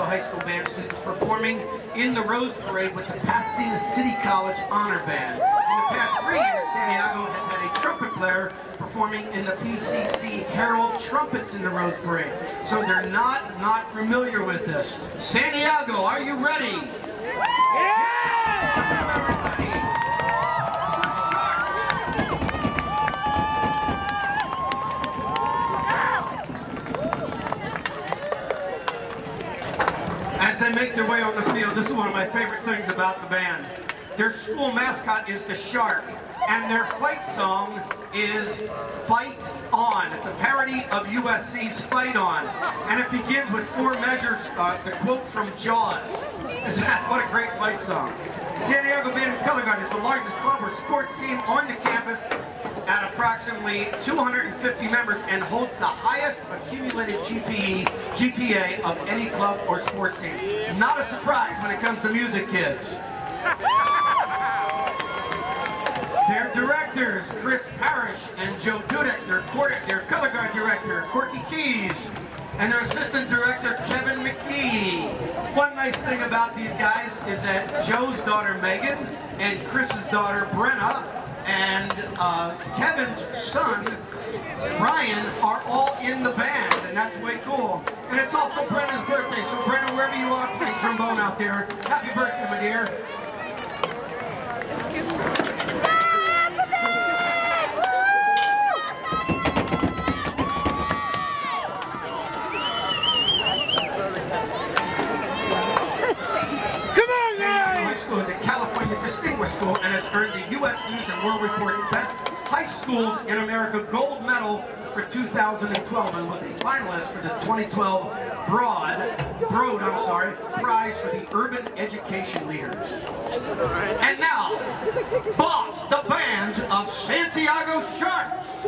high school band students performing in the Rose Parade with the Pasadena City College Honor Band. In the past 3 years, Santiago has had a trumpet player performing in the PCC Herald Trumpets in the Rose Parade. So they're not familiar with this. Santiago, are you ready? Yeah! As they make their way on the field, this is one of my favorite things about the band. Their school mascot is the Shark, and their fight song is Fight On. It's a parody of USC's Fight On, and it begins with 4 measures, the quote from Jaws. What a great fight song. Santiago Band and Color Guard is the largest club or sports team on the campus at approximately 250 members and holds the highest accumulated GPA of any club or sports team. Not a surprise when it comes to music, kids. Their directors, Chris Parrish and Joe Dudek, their color guard director, Corky Keys, and their assistant director, Kevin McGee. One nice thing about these guys is that Joe's daughter, Megan, and Chris's daughter, Brenna, and Kevin's son, Brian, are all in the band, and that's way cool. And it's also Brenna's birthday, so Brenna, wherever you are playing trombone out there, happy birthday, my dear. School and has earned the U.S. News and World Report's Best High Schools in America gold medal for 2012 and was a finalist for the 2012 Broad Prize for the Urban Education Leaders. And now, Boss, the band of Santiago Sharks.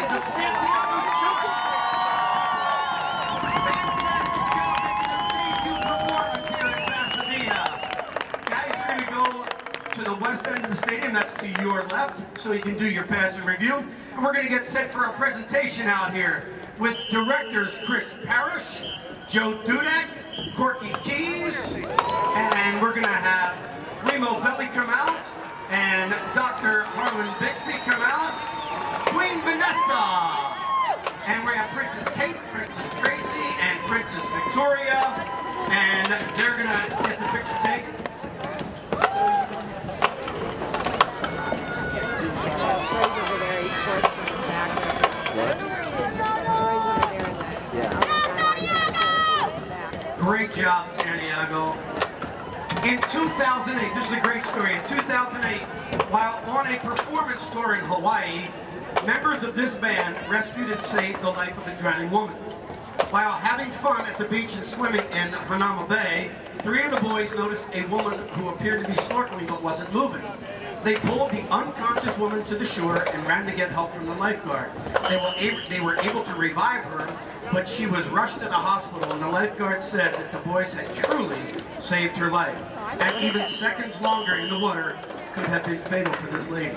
Dragons of Santiago Sharks. Fantastic job making their debut performance here in Pasadena. Guys, you're going to go to the west end of the stadium, that's to your left, so you can do your pass and review. And we're going to get set for our presentation out here with directors Chris Parrish, Joe Dudek, Corky Keys, and we're going to have Remo Belli come out, and Dr. Harlan Bixby come out, Queen Vanessa, and we have Princess Kate, Princess Tracy, and Princess Victoria, and they're going to get the picture taken. Great job, Santiago. In 2008, this is a great story. In 2008, while on a performance tour in Hawaii, members of this band rescued and saved the life of a drowning woman. While having fun at the beach and swimming in Hanauma Bay, 3 of the boys noticed a woman who appeared to be snorkeling but wasn't moving. They pulled the unconscious woman to the shore and ran to get help from the lifeguard. They were able to revive her, but she was rushed to the hospital, and the lifeguard said that the boys had truly saved her life. And even seconds longer in the water could have been fatal for this lady.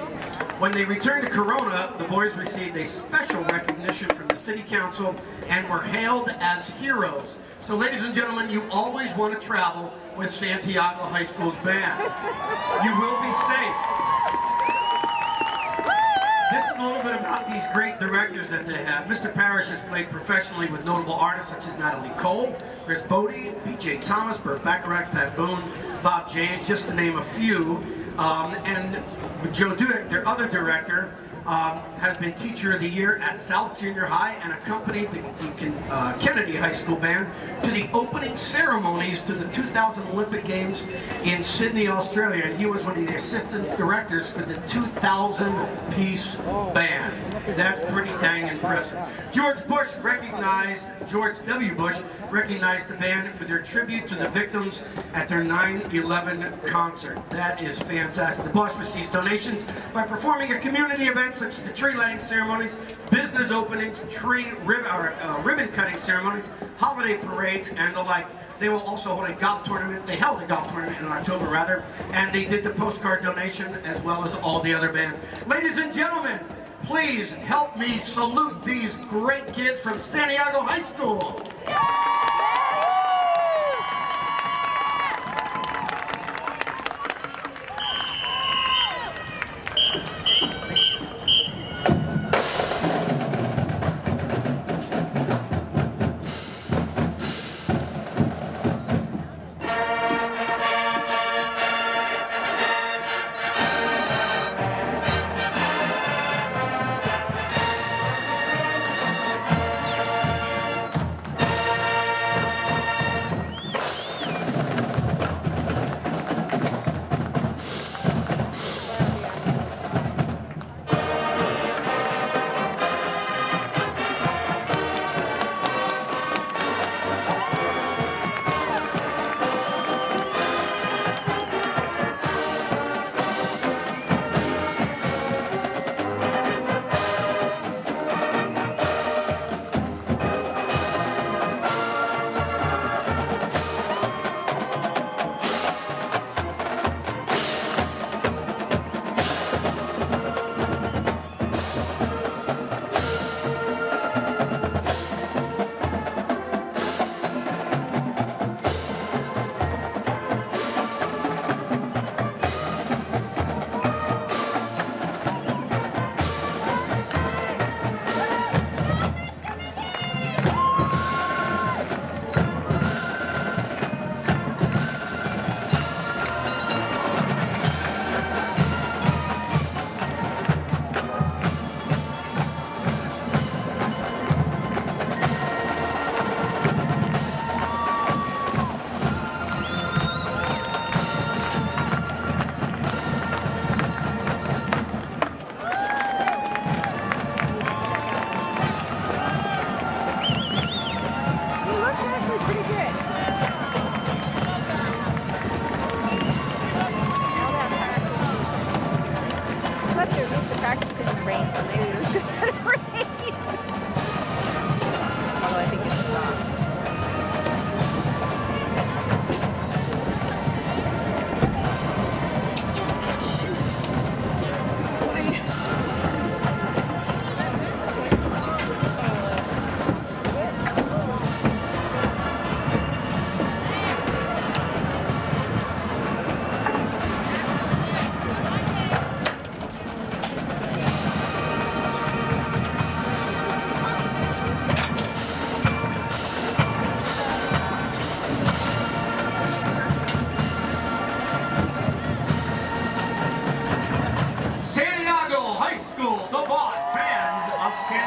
When they returned to Corona, the boys received a special recognition from the City Council and were hailed as heroes. So ladies and gentlemen, you always want to travel with Santiago High School's band. You will be safe. This is a little bit about these great directors that they have. Mr. Parrish has played professionally with notable artists such as Natalie Cole, Chris Bodie, B.J. Thomas, Burt Bacharach, Pat Boone, Bob James, just to name a few. And Joe Dudek, their other director, has been Teacher of the Year at South Junior High and accompanied the Kennedy High School Band to the opening ceremonies to the 2000 Olympic Games in Sydney, Australia. And he was one of the assistant directors for the 2000-piece band. That's pretty dang impressive. George W. Bush recognized the band for their tribute to the victims at their 9/11 concert. That is fantastic. The boss receives donations by performing at community events such as the tree lighting ceremonies, business openings, ribbon cutting ceremonies, holiday parades, and the like. They will also hold a golf tournament. They held a golf tournament in October, rather, and they did the postcard donation as well as all the other bands. Ladies and gentlemen, please help me salute these great kids from Santiago High School.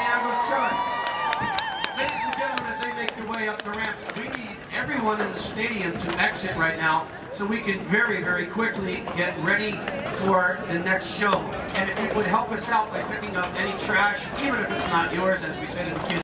Santiago Sharks. Ladies and gentlemen, as they make their way up the ramps, we need everyone in the stadium to exit right now so we can very, very quickly get ready for the next show. And if you would help us out by picking up any trash, even if it's not yours, as we say to the kids.